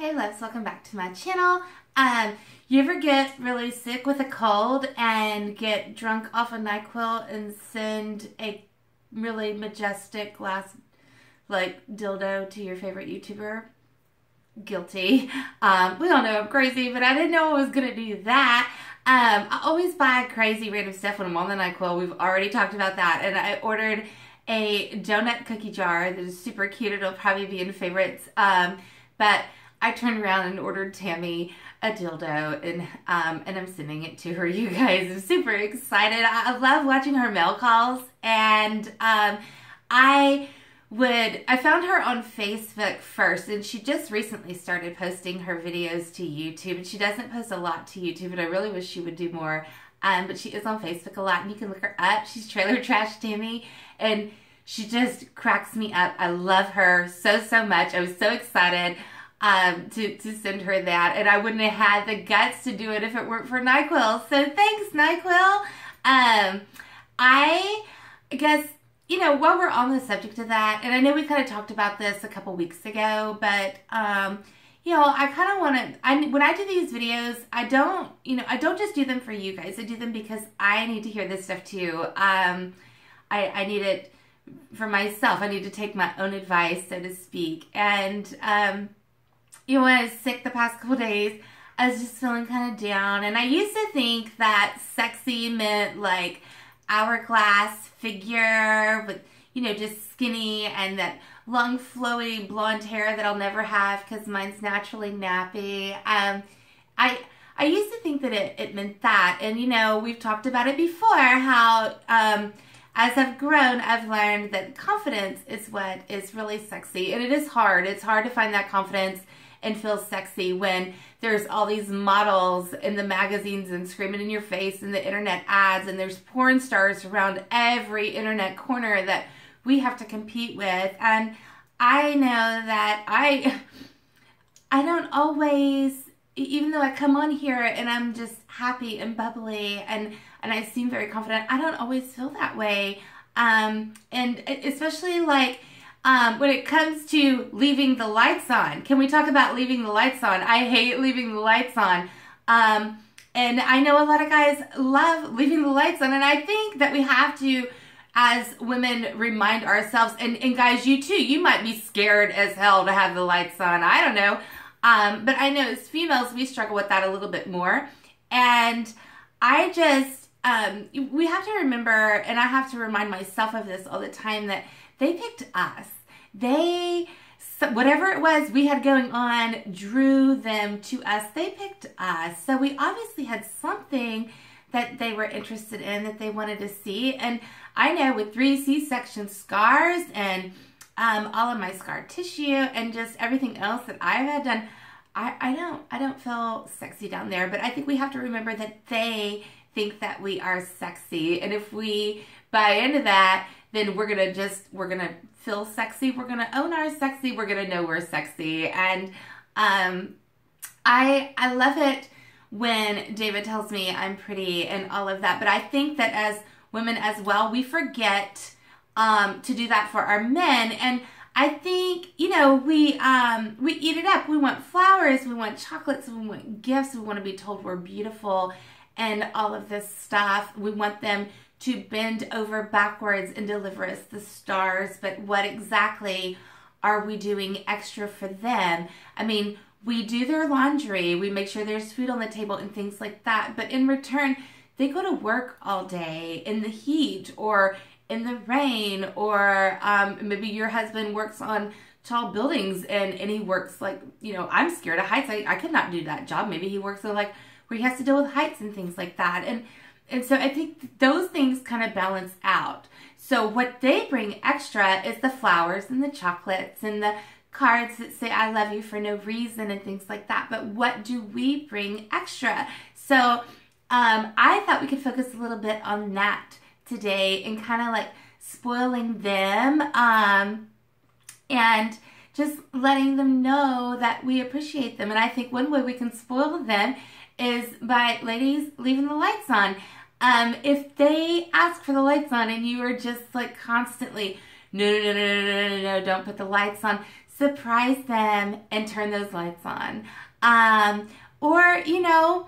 Hey loves, welcome back to my channel. You ever get really sick with a cold and get drunk off a NyQuil and send a really majestic glass dildo to your favorite YouTuber? Guilty. We all know I'm crazy, but I didn't know I was gonna do that. I always buy crazy random stuff when I'm on the NyQuil. We've already talked about that, and I ordered a donut cookie jar that is super cute. It'll probably be in favorites. But I turned around and ordered Tammy a dildo, and I'm sending it to her, you guys. I'm super excited. I love watching her mail calls, and I found her on Facebook first, and she just recently started posting her videos to YouTube, and she doesn't post a lot to YouTube, and I really wish she would do more, but she is on Facebook a lot, and you can look her up. She's Trailer Trash Tammy, and she just cracks me up. I love her so much. I was so excited to send her that, and I wouldn't have had the guts to do it if it weren't for NyQuil. So thanks, NyQuil. I guess, you know, while we're on the subject of that, and I know we kind of talked about this a couple weeks ago, but you know, I kind of want to, when I do these videos, I don't just do them for you guys. I do them because I need to hear this stuff too. I need it for myself. I need to take my own advice, so to speak. And you know, when I was sick the past couple days, I was just feeling kind of down. And I used to think that sexy meant like hourglass figure with, you know, just skinny and that long flowy blonde hair that I'll never have because mine's naturally nappy. I used to think that it meant that. And, you know, we've talked about it before, how as I've grown, I've learned that confidence is what is really sexy. And it is hard. It's hard to find that confidence and feel sexy when there's all these models in the magazines and screaming in your face and the internet ads, and there's porn stars around every internet corner that we have to compete with. And I know that I don't always, even though I come on here and I'm just happy and bubbly and I seem very confident, I don't always feel that way. And especially like when it comes to leaving the lights on. Can we talk about leaving the lights on? I hate leaving the lights on. And I know a lot of guys love leaving the lights on, and I think that we have to, as women, remind ourselves, and guys, you too, you might be scared as hell to have the lights on. I don't know. But I know as females, we struggle with that a little bit more. And I just, we have to remember, and I have to remind myself of this all the time, that they picked us. Whatever it was we had going on drew them to us. They picked us. So we obviously had something that they were interested in, that they wanted to see. And I know with 3 C-section scars and all of my scar tissue and just everything else that I've had done, I don't feel sexy down there. But I think we have to remember that they think that we are sexy. And if we buy into that, then we're gonna feel sexy. We're gonna own our sexy. We're gonna know we're sexy. And I love it when David tells me I'm pretty and all of that. But I think that as women as well, we forget to do that for our men. And I think, you know, we eat it up. We want flowers. We want chocolates. We want gifts. We want to be told we're beautiful and all of this stuff. We want them to bend over backwards and deliver us the stars. But what exactly are we doing extra for them? I mean, we do their laundry, we make sure there's food on the table and things like that. But in return, they go to work all day in the heat or in the rain, or maybe your husband works on tall buildings and he works like, you know, I'm scared of heights. I could not do that job. Maybe he works on like where he has to deal with heights and things like that. And so I think those things kind of balance out. So what they bring extra is the flowers and the chocolates and the cards that say I love you for no reason and things like that. But what do we bring extra? So I thought we could focus a little bit on that today and kind of like spoiling them and just letting them know that we appreciate them. And I think one way we can spoil them is by, ladies, leaving the lights on. If they ask for the lights on and you are just like constantly, no, don't put the lights on, surprise them and turn those lights on. Or, you know,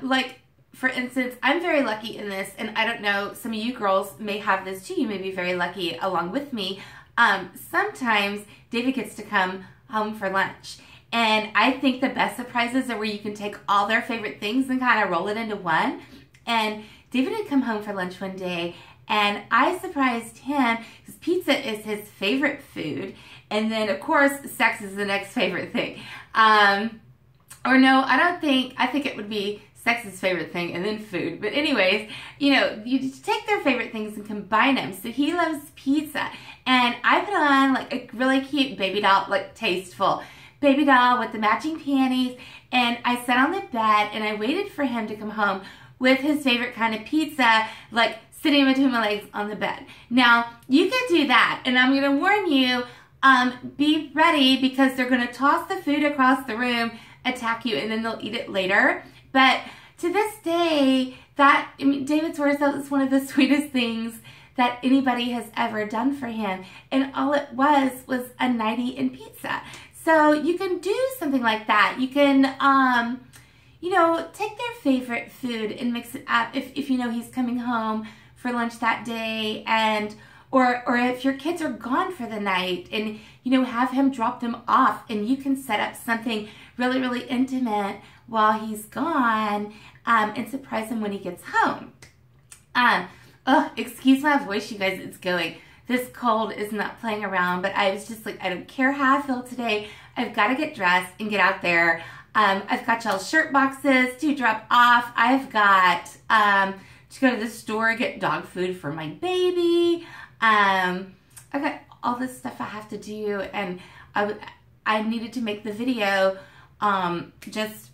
like, for instance, I'm very lucky in this, and I don't know, some of you girls may have this too. You may be very lucky along with me. Sometimes David gets to come home for lunch. And I think the best surprises are where you can take all their favorite things and kind of roll it into one. And David had come home for lunch one day, and I surprised him because pizza is his favorite food. And then, of course, sex is the next favorite thing. Or no, I think it would be sex's favorite thing and then food. But anyways, you know, you just take their favorite things and combine them. So he loves pizza. And I put on like a really cute baby doll, like tasteful baby doll with the matching panties. And I sat on the bed and I waited for him to come home with his favorite kind of pizza, like sitting between my legs on the bed. Now, you can do that. And I'm going to warn you, be ready because they're going to toss the food across the room, attack you, and then they'll eat it later. But to this day, David swears that was one of the sweetest things that anybody has ever done for him. And all it was a nightie and pizza. So you can do something like that. You can, you know, take their favorite food and mix it up if you know he's coming home for lunch that day, and or if your kids are gone for the night and, you know, have him drop them off and you can set up something really, really intimate while he's gone, and surprise him when he gets home. Oh, excuse my voice, you guys, it's going. This cold is not playing around, but I was just like, I don't care how I feel today. I've got to get dressed and get out there. I've got y'all's shirt boxes to drop off. I've got to go to the store, get dog food for my baby. I've got all this stuff I have to do, and I needed to make the video just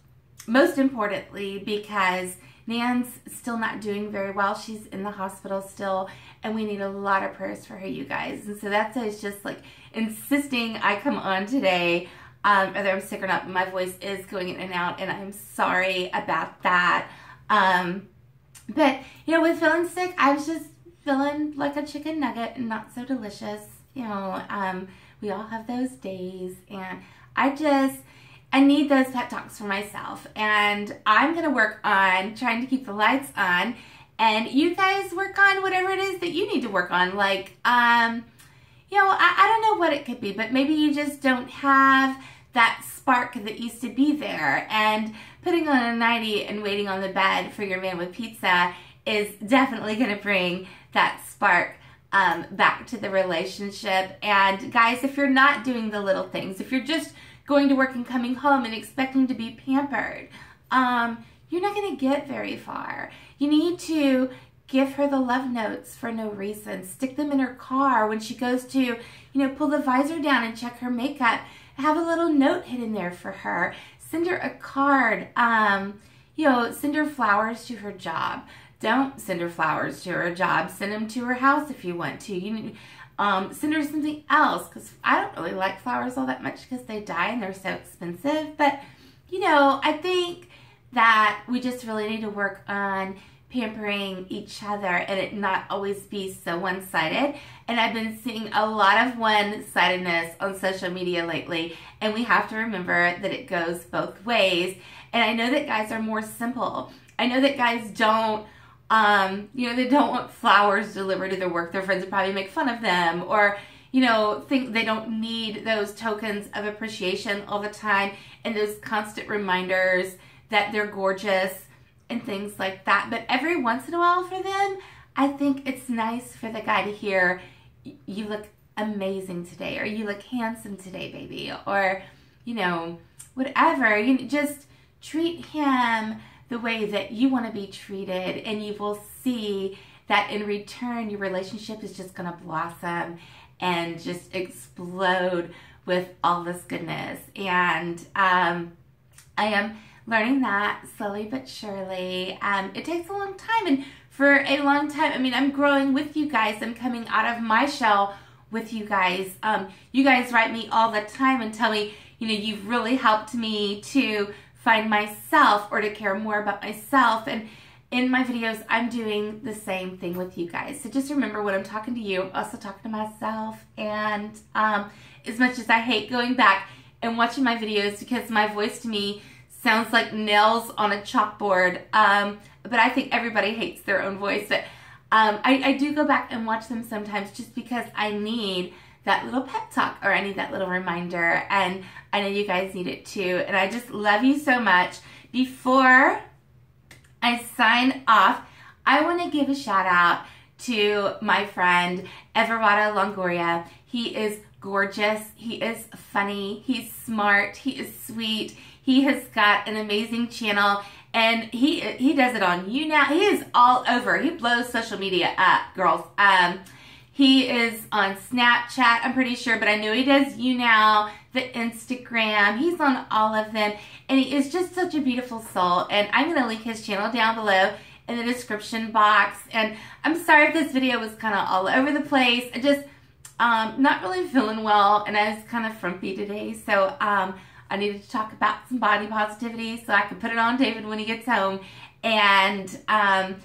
most importantly because Nan's still not doing very well. She's in the hospital still, and we need a lot of prayers for her, you guys. And so that's why I was just like insisting I come on today, whether I'm sick or not. My voice is going in and out, and I'm sorry about that. But, you know, with feeling sick, I was just feeling like a chicken nugget and not so delicious. You know, we all have those days, and I need those pep talks for myself, and I'm going to work on trying to keep the lights on, and you guys work on whatever it is that you need to work on. Like, you know, I don't know what it could be, but maybe you just don't have that spark that used to be there, and putting on a nightie and waiting on the bed for your man with pizza is definitely going to bring that spark back to the relationship. And guys, if you're not doing the little things, if you're just going to work and coming home and expecting to be pampered, you're not going to get very far. You need to give her the love notes for no reason. Stick them in her car when she goes to, you know, pull the visor down and check her makeup. Have a little note hidden there for her. Send her a card. You know, send her flowers to her job. Don't send her flowers to her job. Send them to her house if you want to. You send her something else, because I don't really like flowers all that much because they die and they're so expensive. But, you know, I think that we just really need to work on pampering each other and it not always be so one-sided. And I've been seeing a lot of one-sidedness on social media lately, and we have to remember that it goes both ways. And I know that guys are more simple. I know that guys don't, you know, they don't want flowers delivered to their work. Their friends would probably make fun of them, or, you know, think they don't need those tokens of appreciation all the time and those constant reminders that they're gorgeous and things like that. But every once in a while for them, I think it's nice for the guy to hear, you look amazing today, or you look handsome today, baby, or, you know, whatever. You just treat him the way that you want to be treated, and you will see that in return, your relationship is just going to blossom and just explode with all this goodness. And I am learning that slowly but surely. It takes a long time, and for a long time, I mean, I'm growing with you guys. I'm coming out of my shell with you guys. You guys write me all the time and tell me, you know, you've really helped me to find myself or to care more about myself. And in my videos, I'm doing the same thing with you guys. So just remember, when I'm talking to you, I'm also talking to myself. And as much as I hate going back and watching my videos because my voice to me sounds like nails on a chalkboard. But I think everybody hates their own voice. But I do go back and watch them sometimes just because I need that little pep talk, or I need that little reminder, and I know you guys need it too. And I just love you so much. Before I sign off, I want to give a shout out to my friend Everardo Longoria. He is gorgeous, he is funny, he's smart, he is sweet, he has got an amazing channel, and he does it on YouNow. He is all over. He blows social media up, girls. He is on Snapchat, I'm pretty sure, but I know he does YouNow, the Instagram. He's on all of them, and he is just such a beautiful soul. And I'm going to link his channel down below in the description box. And I'm sorry if this video was kind of all over the place. I just not really feeling well, and I was kind of frumpy today, so I needed to talk about some body positivity so I could put it on David when he gets home. And I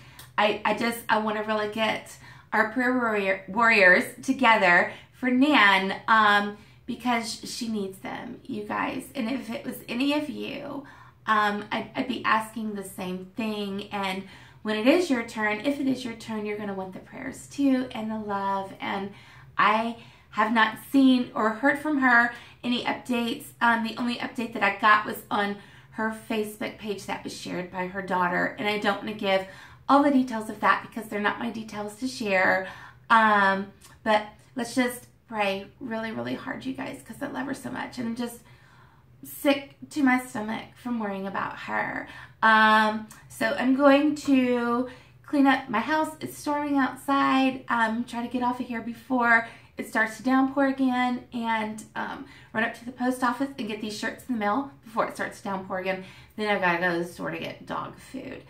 want to really get our prayer warriors together for Nan, because she needs them, you guys. And if it was any of you, I'd be asking the same thing. And when it is your turn, if it is your turn, you're going to want the prayers too, and the love. And I have not seen or heard from her any updates. The only update that I got was on her Facebook page that was shared by her daughter. And I don't want to give all the details of that because they're not my details to share. But let's just pray really, really hard, you guys, because I love her so much. And I'm just sick to my stomach from worrying about her. So I'm going to clean up my house. It's storming outside. Try to get off of here before it starts to downpour again, and run up to the post office and get these shirts in the mail before it starts to downpour again. Then I've got to go to the store to get dog food.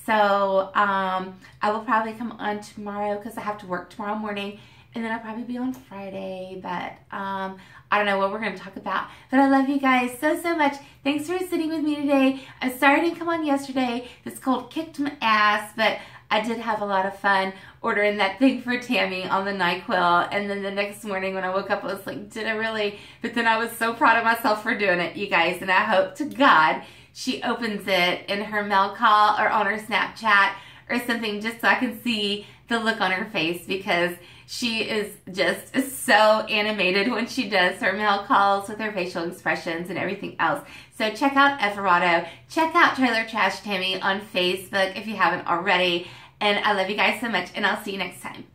So I will probably come on tomorrow because I have to work tomorrow morning, and then I'll probably be on Friday. But I don't know what we're going to talk about. But I love you guys so, so much. Thanks for sitting with me today. I'm sorry I didn't come on yesterday. This cold kicked my ass, but I did have a lot of fun ordering that thing for Tammy on the NyQuil. And then the next morning when I woke up, I was like, did I really? But then I was so proud of myself for doing it, you guys. And I hope to God she opens it in her mail call or on her Snapchat or something, just so I can see the look on her face, because she is just so animated when she does her mail calls with her facial expressions and everything else. So check out Everardo. Check out Trailer Trash Tammy on Facebook if you haven't already. And I love you guys so much, and I'll see you next time.